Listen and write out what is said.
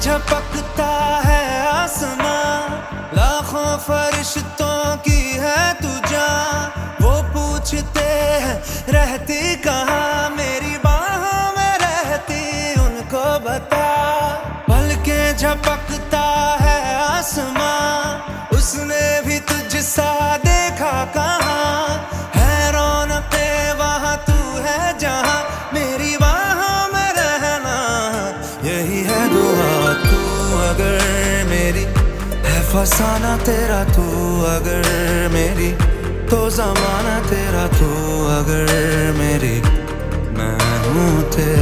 झपकता है आसमां, लाखों फरिश्तों की है तू जान। वो पूछते हैं रहती कहाँ, मेरी बाहों में रहती उनको बता। पलकें झपकता है आसमां, उसने भी तुझसा देखा कहाँ। है रौनके वहाँ तू है जहाँ, मेरी बाहों में रहना यही है दुआ। तू अगर मेरी है फसाना तेरा, तू अगर मेरी तो जमाना तेरा, तू अगर मेरी मैं हूँ तेरा।